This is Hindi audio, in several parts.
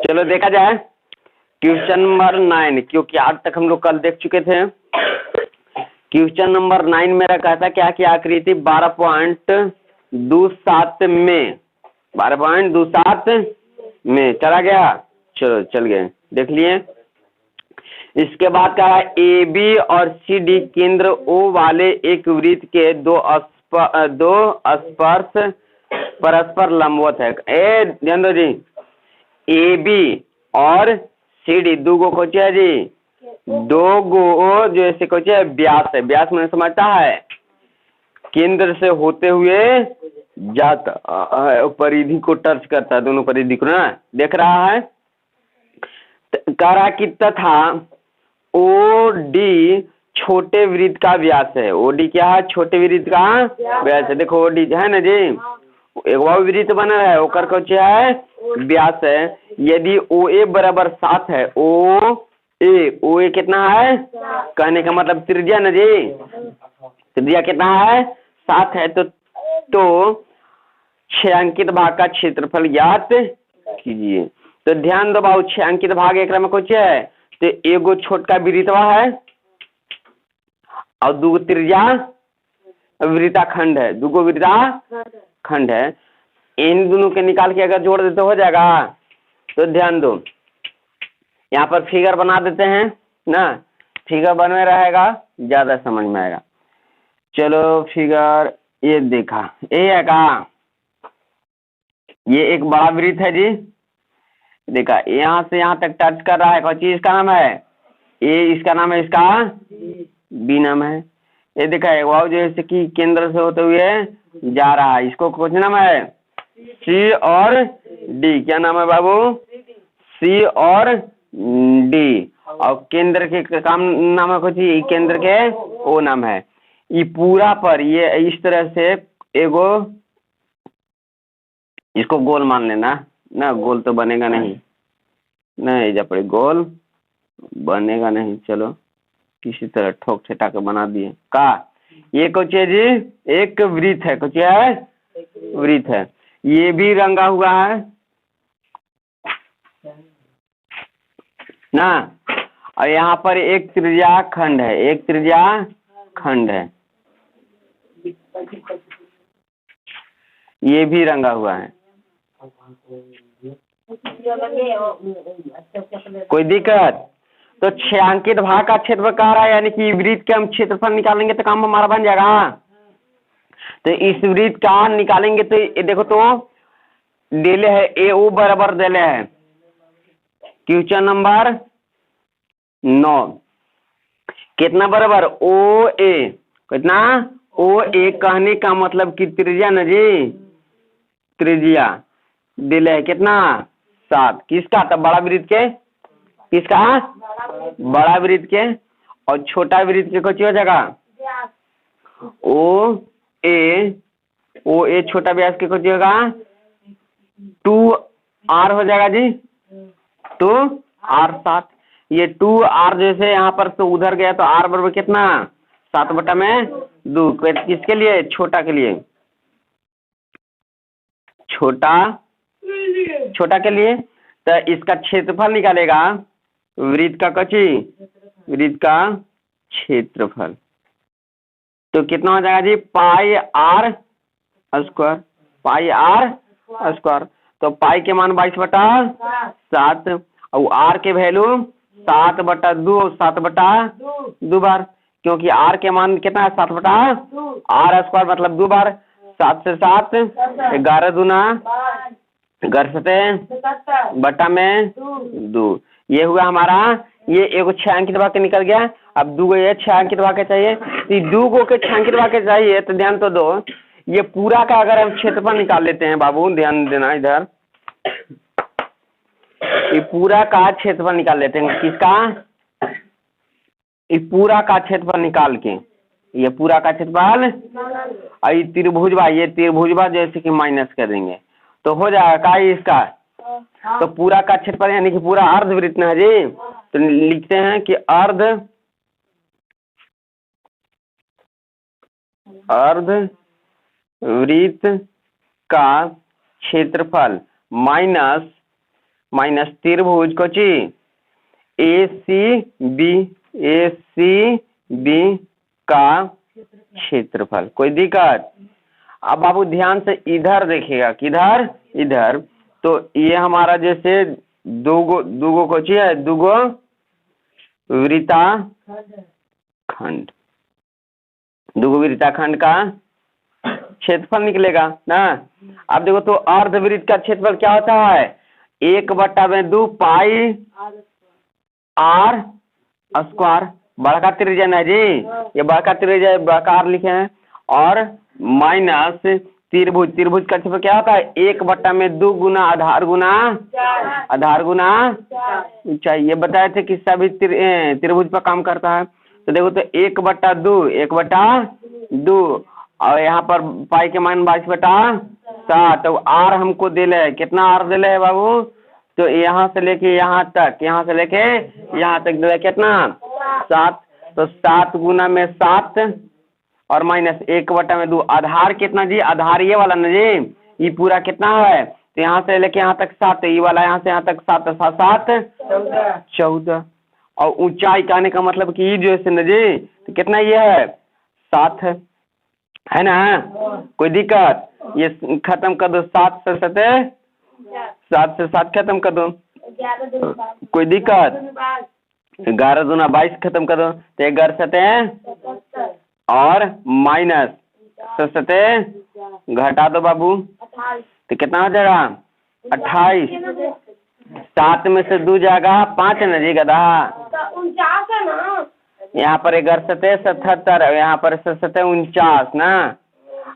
चलो देखा जाए क्वेश्चन नंबर 9, क्योंकि आज तक हम लोग कल देख चुके थे। क्वेश्चन नंबर 9 मेरा कहता क्या कि आकृति 12.27 में 12.27 में चला गया। चलो चल गए, देख लिए। इसके बाद कहा ए बी और सी डी केंद्र ओ वाले एक वृत्त के दो स्पर्श परस्पर लंबवत है। ध्यान दो जी, ए बी और सी डी दो गो कोचे है जी, दो गो जो ऐसे कोचे है व्यास है। व्यास मैंने समझता है केंद्र से होते हुए जाता परिधि को टच करता है, दोनों परिधि को ना देख रहा है। कह रहा कि तथा ओ डी छोटे वृत्त का व्यास है। ओ डी क्या है? छोटे वृत्त का व्यास है। देखो ओ डी है ना जी, एक वृत्त बना है, ओकर को क्या है? व्यास है। यदि ओ ए बराबर 7 है, ओ ए कितना है? कहने का मतलब त्रिज्या ना जी, त्रिज्या कितना है? 7 है। तो 6 अंकित भाग का क्षेत्रफल ज्ञात कीजिए। तो ध्यान दो बाबू, 6 अंकित भाग एक में कुछ है, तो एगो छोटका वृत्तवा है और दो त्रिज्या वृत्ताखंड है, दूगो वृत्ताखंड है। इन दोनों के निकाल के अगर जोड़ देते हो जाएगा। तो ध्यान दो, यहाँ पर फिगर बना देते हैं ना, फिगर बने रहेगा, ज्यादा समझ में आएगा। चलो फिगर ये देखा, ये है का, ये एक बड़ा वृत्त है जी। देखा यहाँ से यहाँ तक टच कर रहा है, कौन चीज इसका नाम है? ए, इसका नाम है, इसका बी नाम है। ये देखा है वाव जैसे कि केंद्र से होते हुए जा रहा है, इसको कौन नाम है? सी और डी। क्या नाम है बाबू? सी और डी। और केंद्र के काम नाम है कुछ, केंद्र के ओ नाम है। ये पूरा पर ये इस तरह से एगो, इसको गोल मान लेना ना, गोल तो बनेगा नहीं जब पड़े गोल बनेगा नहीं। चलो किसी तरह ठोक ठेटा के बना दिए का। ये कुछ है जी, एक वृत्त है, कुछ है वृत्त है, ये भी रंगा हुआ है ना। और यहाँ पर एक त्रिज्या खंड है, एक त्रिज्या खंड है, ये भी रंगा हुआ है। कोई दिक्कत? तो 6 अंकित भाग का क्षेत्रफल कह रहा है, यानी कि वृत्त के हम क्षेत्रफल निकालेंगे तो काम हमारा बन जाएगा। तो इस वृत्त का निकालेंगे तो ये देखो, तो डेले है ए ओ बराबर डेले है। क्वेश्चन नंबर 9 कितना बराबर? ओ ए कितना? ओ ए कहने का मतलब कि त्रिज्या न जी, त्रिज्या दिले है कितना? 7। किसका? तब बड़ा वृत्त के, किसका? बड़ा वृत्त के। और छोटा वृत्त के कुछ हो जाएगा? ओ ए छोटा व्यास के कुछ होगा 2r हो जाएगा जी, 2r 7। ये 2r जैसे यहाँ पर तो उधर गया तो r बराबर कितना? 7/2। किसके लिए? छोटा के लिए, छोटा के लिए। तो इसका क्षेत्रफल निकालेगा वृत्त का, कची वृत्त का क्षेत्रफल। तो कितना हो जाएगा जी? Pi r square, pi r square. तो पाई के मान 22/7 और आर के वैल्यू 7/2, 7/2 बार, क्योंकि आर के मान कितना है? 7/r स्क्वायर मतलब 2 बार। 7 से 7 11 दूना 11 बटा में 2। ये हुआ हमारा, ये एगो 6 अंकित भाग के निकल गया। अब 2 ये 6 अंकित भाग के चाहिए, तो 2 गो के 6 अंकित भाग के चाहिए। तो ध्यान तो दो, ये पूरा का अगर हम क्षेत्रफल निकाल लेते हैं बाबू, ध्यान देना इधर, ये पूरा का क्षेत्रफल निकाल लेते हैं। किसका? ये पूरा का क्षेत्रफल निकाल के, ये पूरा का क्षेत्रफल, और ये त्रिभुजवा जैसे कि माइनस कर देंगे तो हो जाएगा का इसका। तो पूरा का क्षेत्रफल यानी कि पूरा अर्धवृत्त है जी। तो लिखते हैं कि अर्धवृत्त का क्षेत्रफल माइनस माइनस त्रिभुज कोची ए सी बी का क्षेत्रफल। कोई दिक्कत? अब बाबू ध्यान से इधर देखिएगा, किधर? इधर। तो ये हमारा जैसे दूगो कोची है, दूगो वृत्ताखंड, दूगो वृत्ताखंड का क्षेत्रफल निकलेगा ना। अब देखो तो अर्धवृत्त का क्षेत्रफल क्या होता है? 1/2 पाई आर स्क्वायर। बड़का त्रिज्या ना जी, ये बड़का त्रिज्या बड़का आर लिखे हैं, और माइनस त्रिभुज का क्षेत्रफल क्या होता है? 1/2 गुना आधार गुना ऊंचाई। ये बताए थे कि सभी त्रिभुज पर काम करता है। तो देखो तो 1/2 और यहाँ पर पाई के मान 22/7। तो आर हमको दिले है, कितना आर दिले है बाबू? तो यहाँ से लेके यहाँ तक दिले कितना? 7। तो 7 गुना में 7 और माइनस 1/2। आधार कितना जी? आधार ये वाला ना जी, ये पूरा कितना है? तो यहाँ से लेके यहाँ तक 7, ये वाला यहाँ से यहाँ तक 7, 7 14। और ऊंचाई कहने का मतलब कि ये जो है ना जी, तो कितना ये है? 7 है ना। कोई दिक्कत? ये खत्म कर दो, 7 से 7 खत्म कर दो। कोई दिक्कत? 11 दूना 22 खत्म कर दो। तो 11 7 और माइनस 7 घटा दो बाबू, तो कितना हो जाएगा? 28। 7 में से 2 जाएगा 5 है ना जी गधा। यहाँ पर 11 7 77 और यहाँ पर 7 49 ना।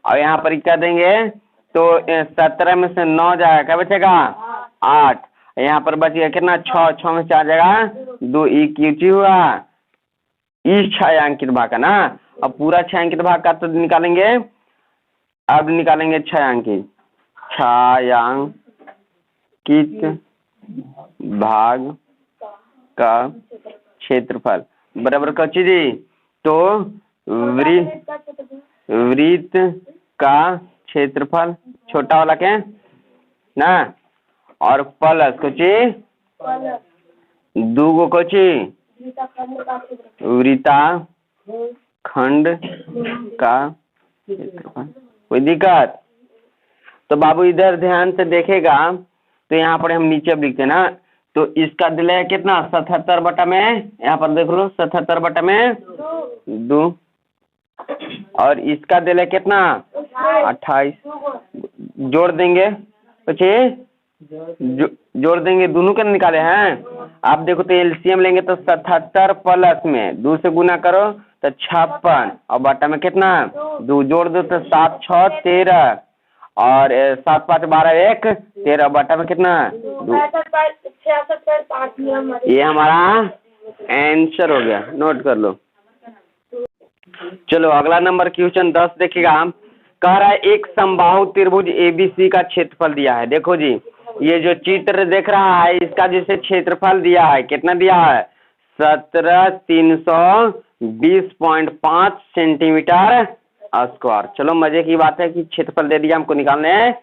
और यहाँ पर क्या देंगे? तो 17 में से 9 जाएगा, क्या बचेगा? 8। यहाँ पर बच गया कितना? 6 में 4 जाएगा 2। ई क्यूटी हुआ इस छायांकित भाग का ना। अब पूरा छायांकित भाग का तो निकालेंगे, अब निकालेंगे छायांकित भाग का क्षेत्रफल बराबर कच्ची जी। तो वृत्त का क्षेत्रफल छोटा वाला के ना, और प्लस कोची दूगो कोची वृत्ताखंड का क्षेत्रफल। कोई दिक्कत? तो बाबू इधर ध्यान से देखेगा, तो यहाँ पर हम नीचे लिखते हैं ना। तो इसका दिल है कितना? 77 में, यहाँ पर देख लो 77/2। और इसका दिल है कितना? 28। जोड़ देंगे कुछ जोड़ देंगे, दोनों के निकाले हैं। आप देखो तो एलसीएम लेंगे तो 77 प्लस में 2 से गुना करो तो 56 और बटा में कितना? 2 जोड़ दो तो 7 6 13 और 7 5 12 1 13 बटा में कितना? 2। ये हमारा आंसर हो गया, नोट कर लो। चलो अगला नंबर क्वेश्चन 10 देखिएगा। कह रहा है एक समबाहु त्रिभुज एबीसी का क्षेत्रफल दिया है। देखो जी, ये जो चित्र देख रहा है इसका जैसे क्षेत्रफल दिया है, कितना दिया है? 17,320.5 सेंटीमीटर स्क्वायर। चलो मजे की बात है कि क्षेत्रफल दे दिया, हमको निकालने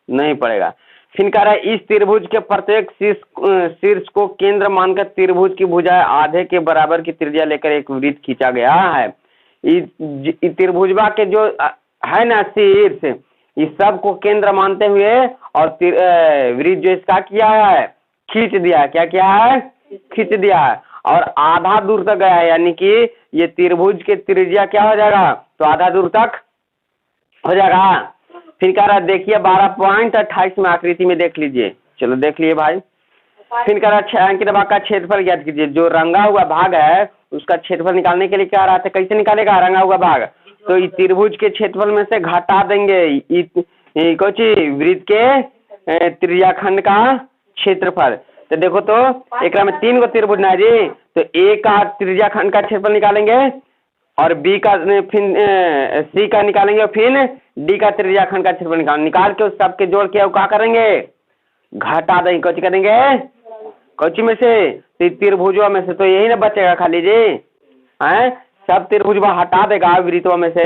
नहीं पड़ेगा। फिर कह रहा है इस त्रिभुज के प्रत्येक शीर्ष को केंद्र मानकर त्रिभुज की भुजाएं आधे के बराबर की त्रिज्या लेकर एक वृत्त खींचा गया है। इस त्रिभुजवा के जो है ना शीर्ष, इस सब को केंद्र मानते हुए और वृत्त जो इसका किया है खींच दिया। क्या किया है? खींच दिया है और आधा दूर तक गया है, यानी कि ये त्रिभुज के त्रिज्या क्या हो जाएगा? तो आधा दूर तक हो जाएगा। फिर कह रहा है देखिए 12.28 में आकृति में देख लीजिए। चलो देख लिए भाई। फिर कह रहा है छायांकित भाग का क्षेत्रफल ज्ञात कीजिए। जो रंगा हुआ भाग है उसका क्षेत्रफल निकालने के लिए क्या रहा था? कैसे निकालेगा रंगा हुआ भाग? तो इस त्रिभुज के क्षेत्रफल में से घटा देंगे कुछ वृत्त के त्रिज्याखंड का क्षेत्रफल। तो देखो तो एक में 3 गो त्रिभुज ना जी, तो ए का त्रिज्याखंड का क्षेत्रफल निकालेंगे और बी का फिर सी का निकालेंगे और फिर डी का त्रिज्याखंड का क्षेत्रफल निकाल के उस सबके जोड़ के क्या करेंगे? घटा देंगे। कुछ करेंगे कौची में से? त्रिभुजों में से। तो यही ना बचेगा खाली जी, हैं? सब त्रिभुजवा हटा देगा वृत्तों में से,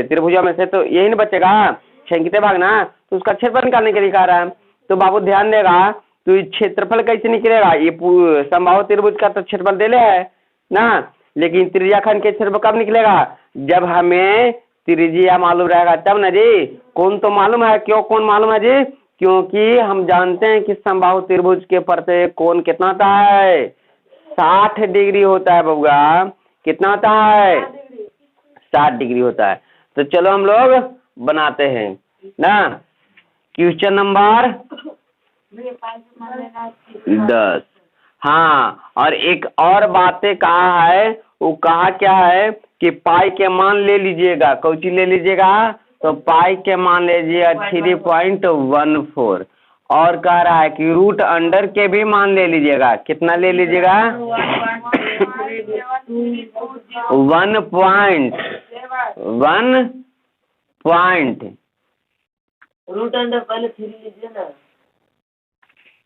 त्रिभुजों में से, तो यही ना बचेगा छायांकित भाग ना। तो उसका क्षेत्रफल निकालने के लिए कह रहा है। तो बाबू ध्यान देगा, तो ये क्षेत्रफल कैसे निकलेगा? ये समबाहु त्रिभुज का तो क्षेत्रफल दे है ना, लेकिन त्रिज्याखंड के क्षेत्रफल कब निकलेगा? जब हमें त्रिज्या मालूम रहेगा तब ना जी। कौन तो मालूम है, क्यों कौन मालूम है जी? क्योंकि हम जानते हैं कि समबाहु त्रिभुज के प्रत्येक कोण कितना होता है? 60 डिग्री होता है बउआ। कितना होता है? 60 डिग्री होता है। तो चलो हम लोग बनाते हैं ना। Question number 10। हाँ, और एक और बातें कहा है, वो कहा क्या है कि पाई के मान ले लीजिएगा। कौची ले लीजिएगा? तो पाई के मान लीजिएगा 3.14। और कह रहा है कि रूट अंडर के भी मान ले लीजिएगा। कितना ले लीजिएगा? 1 पॉइंट रूट अंडर पहले 3 लीजिए ना।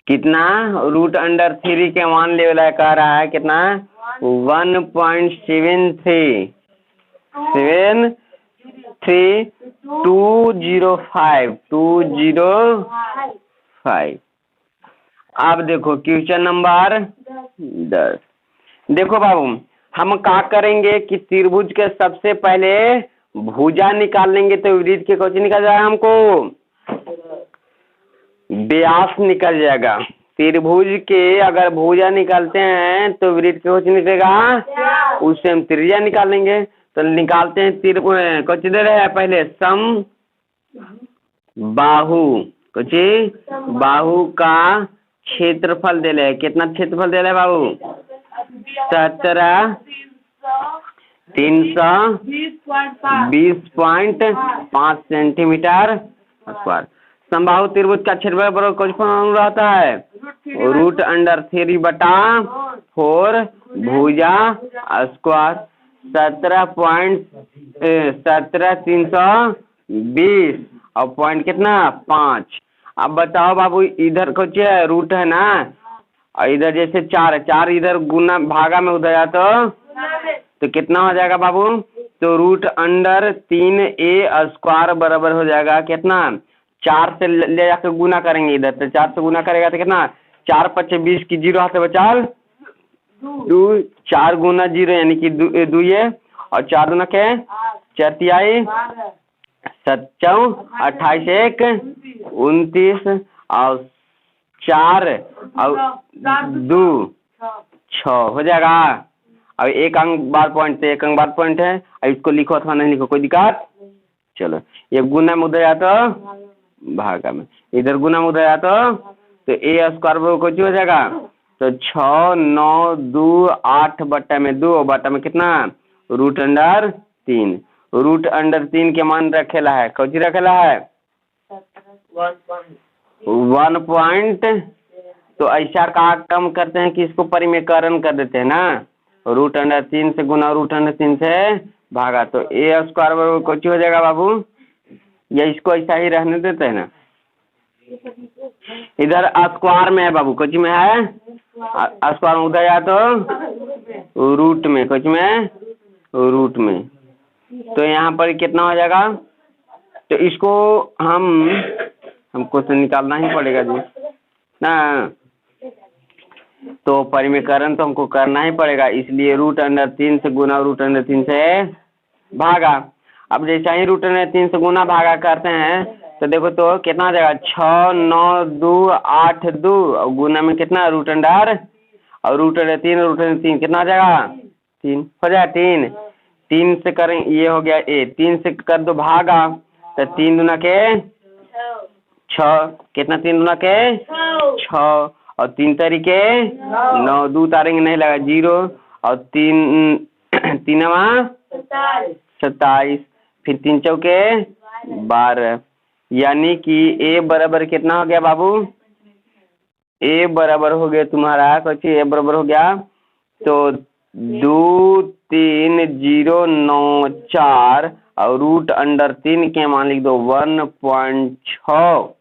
कितना? रूट अंडर 3 के मान ले वाला कह रहा है कितना? 1.73 205। अब देखो क्वेश्चन नंबर 10। देखो बाबू, हम क्या करेंगे कि त्रिभुज के सबसे पहले भुजा निकाल लेंगे तो वृत्त के कौन निकल जाएगा? हमको व्यास निकल जाएगा। त्रिभुज के अगर भुजा निकालते हैं तो वृत्त के कौन निकलेगा? उससे हम त्रिज्या निकाल लेंगे। तो निकालते हैं कौन दे रहे हैं पहले? सम बाहु। कुछ बाहु का क्षेत्रफल दे रहे। कितना क्षेत्रफल दे रहे बाबू? 17,320.5 सेंटीमीटर स्क्वायर। समबाहु त्रिभुज का क्षेत्रफल बराबर कौन रहता है? √3/4 भुजा स्क्वायर 17.320 और पॉइंट कितना? 5। अब बताओ बाबू, इधर कुछ है रूट है ना, और इधर जैसे 4 है, 4 इधर गुना भागा में उधर तो कितना हो जाएगा बाबू? तो √3a स्क्वायर बराबर हो जाएगा कितना? 4 से ले जाकर गुना करेंगे इधर, तो 4 से गुना करेगा तो कितना? 4 × 5 = 20 की 0 हाथ से बचाल 2, 4 गुना 0 यानी कि 2 ये, और 4 दूना के 4 तिहाई 7 × 28 1 29 और 4 और 2 6 हो जाएगा। अब एक अंक बार पॉइंट से एक अंक बार पॉइंट है। अब इसको लिखो अथवा नहीं लिखो कोई दिक्कत? चलो, ये गुना में उधर आता भागा में, इधर गुना में उधर आता तो a स्क्वायर कुछ हो जाएगा। तो 6 9 2 8 बट्टा में 2 बट्टा में कितना? √3। √3 के मान रखेला है। कौची रखेला है? 1 पॉइंट। तो ऐसा का कम करते हैं कि इसको परिमेयकरण कर देते हैं ना। √3 से गुना √3 से भागा, तो a स्क्वायर बराबर कुछ हो जाएगा बाबू? या इसको ऐसा ही रहने देते हैं ना। इधर स्क्वायर में है बाबू, कुछ में है स्क्वायर में, उधर या तो रूट में, कुछ में रूट में। तो यहाँ पर कितना हो जाएगा? तो इसको हमको तो निकालना ही पड़ेगा जी ना। तो परिमेयकरण तो हमको करना ही पड़ेगा, इसलिए √3 से गुना √3 से भागा। अब जैसा ही √3 से गुना भागा करते हैं तो देखो तो कितना आ जाएगा? 6 9 2 8 2 और गुना में कितना? √3 और √3 कितना आ जाएगा? 3 हो जाएगा। 3 से करें, ये हो गया a। 3 से कर दो भागा, तो 3 दूना के 6, कितना? 3 दूना के 6 और 3 तरीके 9, 2 तारेंगे नहीं लगा 0 और 3 27, फिर 3 चौके 12, यानी कि a बराबर कितना हो गया बाबू? a बराबर हो गया तुम्हारा कुछ, a बराबर हो गया तो 23094 और √3 के मान लिख दो 1.6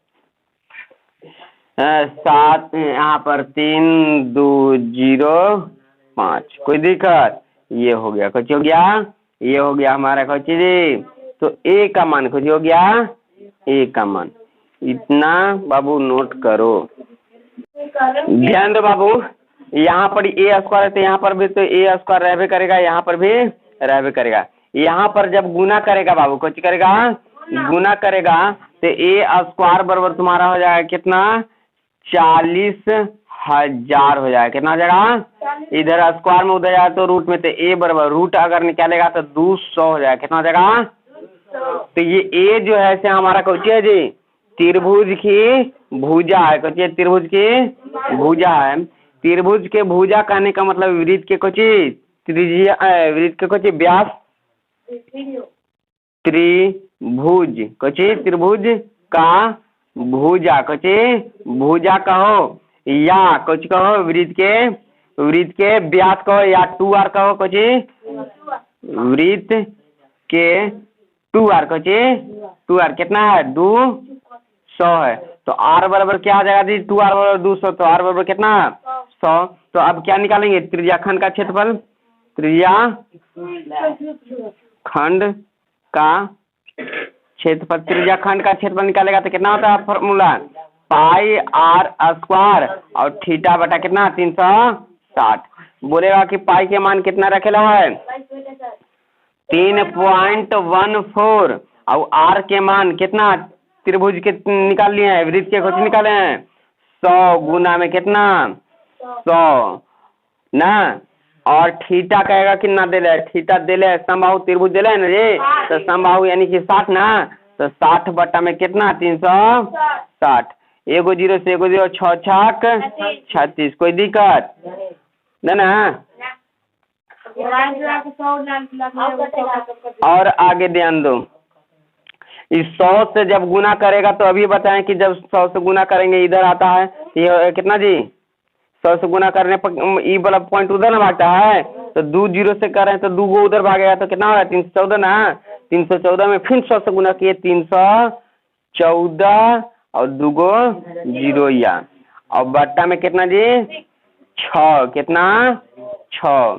7, यहाँ पर 3205। कोई दिक्कत? ये हो गया, कुछ हो गया, ये हो गया हमारा कुछ जी। तो a का मान कुछ हो गया, a का मान इतना बाबू नोट करो। ध्यान दो बाबू, यहाँ पर ए स्क्वायर है तो यहाँ पर भी तो ए स्क्वायर रहबे करेगा, यहाँ पर भी रहबे करेगा। यहाँ पर जब गुना करेगा बाबू, कुछ करेगा गुना करेगा तो ए स्क्वायर बराबर तुम्हारा हो जाएगा कितना, 40,000 हो जाएगा। कितना हो जाएगा, इधर स्क्वायर में उधर जाए तो रूट में, तो ए बराबर रूट अगर निकालेगा तो 200 हो जाएगा। कितना हो जाएगा, तो ये ए जो है से हमारा कुछ है जी, त्रिभुज की भुजा है। कुछ त्रिभुज की भुजा है। त्रिभुज के भुजा कहने का मतलब वृत्त के कुछ त्रिज्या, वृत्त के कुछ व्यास, त्रिभुज कुछ त्रिभुज का भुजा, कुछ भुजा कहो या कुछ कहो वृत्त के व्यास कहो या 2r कहो। कुछ वृत्त के 2r, कुछ 2r कितना है, 200 है। तो r बराबर क्या आ जाएगा जी, 2r बराबर 200, तो r बराबर कितना 100। तो अब क्या निकालेंगे, त्रिज्या खंड का क्षेत्रफल, त्रिज्या खंड का क्षेत्रफल, त्रिज्या खंड का क्षेत्रफल निकालेगा तो कितना होता है फॉर्मूला, पाई आर स्क्वायर और थीटा बटा कितना 360। बोलेगा कि पाई के मान कितना रखेला है, 3.14 और आर के मान कितना, त्रिभुज के निकाल लिए हैं, वृत्त के कुछ निकाले हैं 100 गुना में कितना 100 ना, और थीटा कहेगा कितना दे ले, थीटा दे ले, समबाहु त्रिभुज दे ले ना जी, तो समबाहु यानी कि 60 ना, तो 60 बटा में कितना 360, एगो जीरो से एगो जीरो, 6 छक 36, कोई दिक्कत ना। और आगे ध्यान दो, इस 100 से जब गुना करेगा तो अभी बताएं कि जब 100 से गुना करेंगे इधर आता है ये कितना जी, 100 से गुना करने पर ई वाला पॉइंट उधर ना भागता है, तो 2 जीरो से कर रहे हैं तो 2 गो उधर भागेगा तो कितना होगा 314 ना, 314 में फिर 100 से गुना किए 314 और 2 गो जीरो या, और बट्टा में कितना जी 6, कितना 6,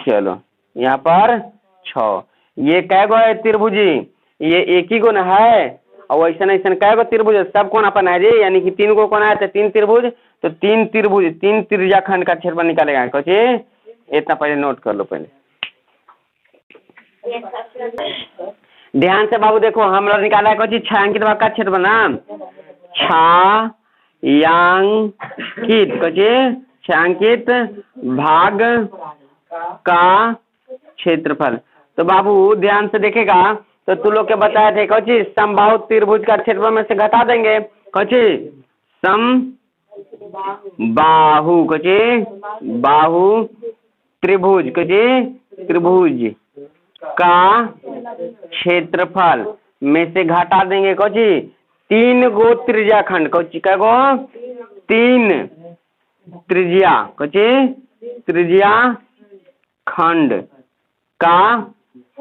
चलो यहाँ पर 6। ये कै गो है त्रिभुजी, ये एक ही गुण है, और ऐसा ऐसा कै गो त्रिभुज सब कोण अपन है जी, यानी कि 3 गो कोण है तो 3 त्रिभुज, तो 3 त्रिभुज 3 त्रिज्या खंड का क्षेत्रफल निकालेगा। कुछ इतना पहले नोट कर लो पहले ध्यान से बाबू। देखो हम लोग निकाला है कुछ छायांकित भाग का क्षेत्रफल ना, छायांकित कुछ छायांकित भाग का क्षेत्रफल। तो बाबू ध्यान से देखेगा तो तू लोग के बताए थे कुछ समबाहु त्रिभुज का क्षेत्रफल में से घटा देंगे, कुछ समबाहु कुछ बाहु त्रिभुज कुछ त्रिभुज का क्षेत्रफल में से घटा देंगे कुछ 3 गो त्रिज्या खंड, कुछ क्या गो 3 त्रिज्या कुछ त्रिज्या खंड का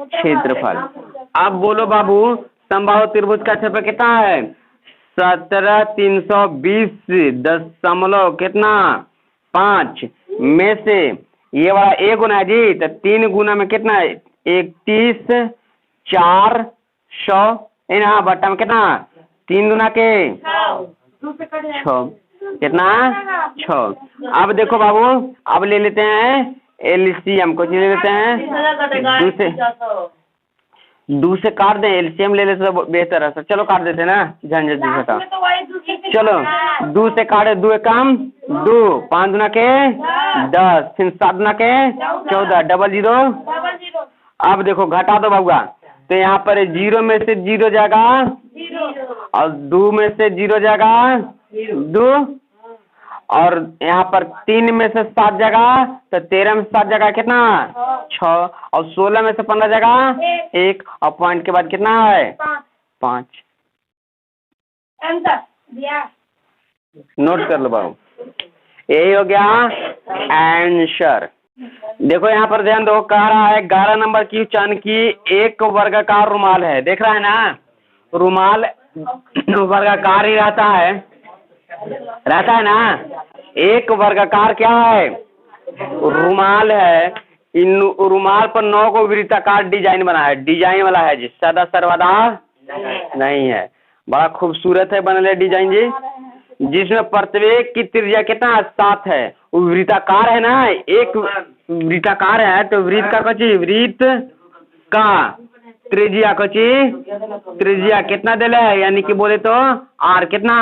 क्षेत्रफल। अब बोलो बाबू समबाहु त्रिभुज का क्षेत्रफल कितना है, 17,320 कितना 5 में से ये वाला ए गुना है जी, तो 3 गुना में कितना है 31,400, हाँ बट्टा में कितना 3 गुना के 6, कितना 6। अब देखो बाबू अब ले लेते हैं एलसीएम, कुछ ले लेते हैं दो से काट दें, एलसीएम ले लेते तो बेहतर है। चलो काट देते ना, झंझट हटा, चलो 2 से काटे, 2 कम 2, 5 गुना के 10, फिर 7 गुना के 14, डबल जीरो। अब देखो घटा दो बाबूआ, तो यहाँ पर 0 में से 0 जाएगा और 2 में से 0 जाएगा 2, और यहाँ पर 3 में से 7 जगह, तो 13 में से 7 जगह कितना 6, और 16 में से 15 जगह 1, और पॉइंट के बाद कितना है 5। नोट कर लो बाबू, यही हो गया आंसर। देखो यहाँ पर ध्यान दो, कह रहा है 11 नंबर की चन की एक वर्गाकार रुमाल है, देख रहा है ना, रुमाल वर्गाकार ही रहता है ना, एक वर्गाकार क्या है रुमाल है। इन रुमाल पर 9 को वृत्ताकार डिजाइन बना है, डिजाइन वाला है जी, सदा सर्वदा नहीं है। बड़ा खूबसूरत है बनल डिजाइन जी, जिसमें प्रत्येक की त्रिज्या कितना 7 है। वो वृत्ताकार है ना, एक वृत्ताकार है तो वृत्त का कची वृत्त का त्रिज्या कची त्रिज्या कितना दिला है, यानी कि बोले तो आर कितना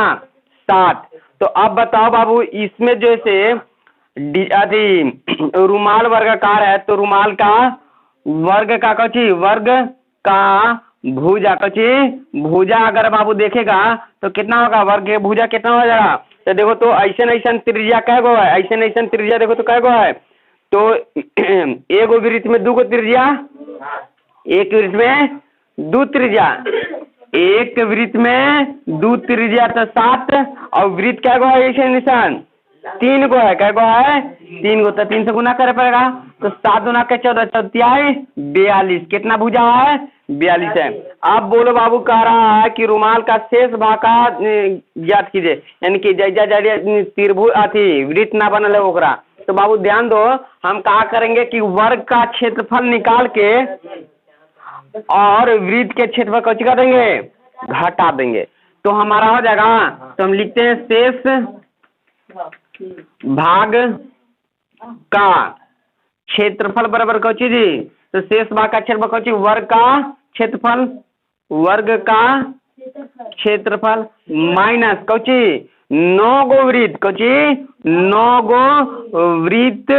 7। तो अब बताओ बाबू इसमें जैसे रुमाल वर्गाकार है तो रुमाल का वर्ग का कची वर्ग का भुजा कची भुजा अगर बाबू देखेगा तो कितना होगा, वर्ग भुजा कितना हो जाएगा। तो देखो तो ऐसे त्रिज्या कै गो है, ऐसे त्रिज्या देखो तो कै गो है। तो एक वृत्त में 2 गो त्रिज्या, एक वृत्त में 2 त्रिज्या, एक वृत्त में 2 त्रिज्या तो 7 और वृत्त क्या गो है ऐसे निशान 3 गो है, क्या गो है 3 गो। तो 3 से गुना करे पड़ेगा तो 7 गुना के 14 14 42 कितना भुजा है 42 है। अब बोलो बाबू कह रहा है कि रुमाल का शेष भाग का ज्ञात कीजिए, यानी कि जैजा त्रिभुज अथी वृत्त ना बनल है ओकरा। तो बाबू ध्यान दो, हम कहा करेंगे कि वर्ग का क्षेत्रफल निकाल के और वृत्त के क्षेत्रफल को क्या देंगे घटा देंगे तो हमारा हो जाएगा। तो हम लिखते हैं शेष भाग का क्षेत्रफल बराबर कौची जी, तो शेष भाग का क्षेत्रफल कौची वर्ग का क्षेत्रफल, वर्ग का क्षेत्रफल माइनस कौची 9 गो वृत्त, कौची 9 गो वृत्त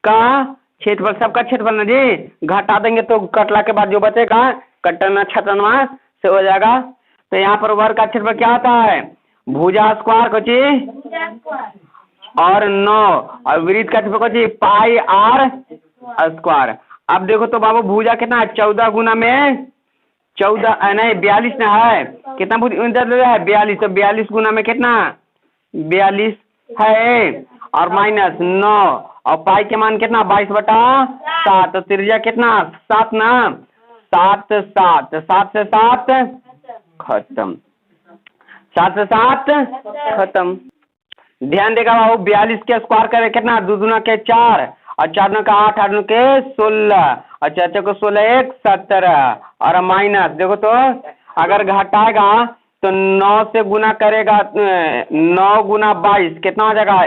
का क्षेत्रफल, सबका क्षेत्रफल ना जी घटा देंगे तो कटला के बाद जो बचेगा कटना छटनवा से हो जाएगा। तो यहाँ पर वर्ग का क्षेत्रफल क्या होता है भुजा स्क्वायर कौची और 9 और वृत्त का क्षेत्रफल कौची पाई आर स्क्वायर। अब देखो तो बाबू भुजा कितना है 14 गुना में 14 नहीं 42 ना है, कितना भुजा है 42, तो 42 गुना में कितना 42 है और माइनस 9 और पाई के मान कितना 22/7, तो त्रिज्या कितना 7 ना 7 7 7 से 7 खत्म, 7 से 7 खत्म। ध्यान देगा बाबू 42 के स्क्वायर करे कितना 2 दूना के 4 और 4 दूना का 8 8 दूना के 16 और 4 को 16 1 17 और माइनस देखो तो अगर घटाएगा तो 9 से गुना करेगा 9 गुना 22 कितना हो जाएगा,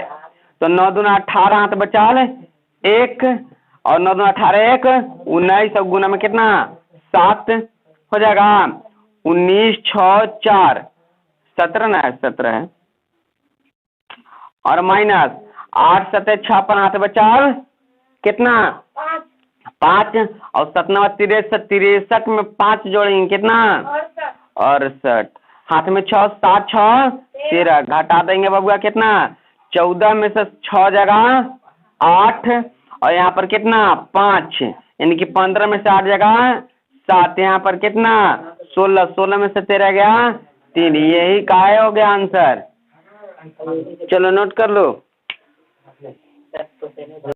तो 9 दूना 18 हाथ बचा ले 1 और 9 दूना 18 1 19 और गुना में कितना 7 हो जाएगा 19 6 4 17 ना 17 है और माइनस 8 7 56 हाथ बचा कितना 5 और 7 63 में 5 जोड़ेंगे कितना 68 हाथ में 6 7 6 13 घटा देंगे बबुआ कितना 14 में से 6 जगह 8 और यहाँ पर कितना 5 यानी कि 15 में से 8 जगह 7 यहाँ पर कितना 16 16 में से 13 गया 3, यही काहे हो गया आंसर। चलो नोट कर लो।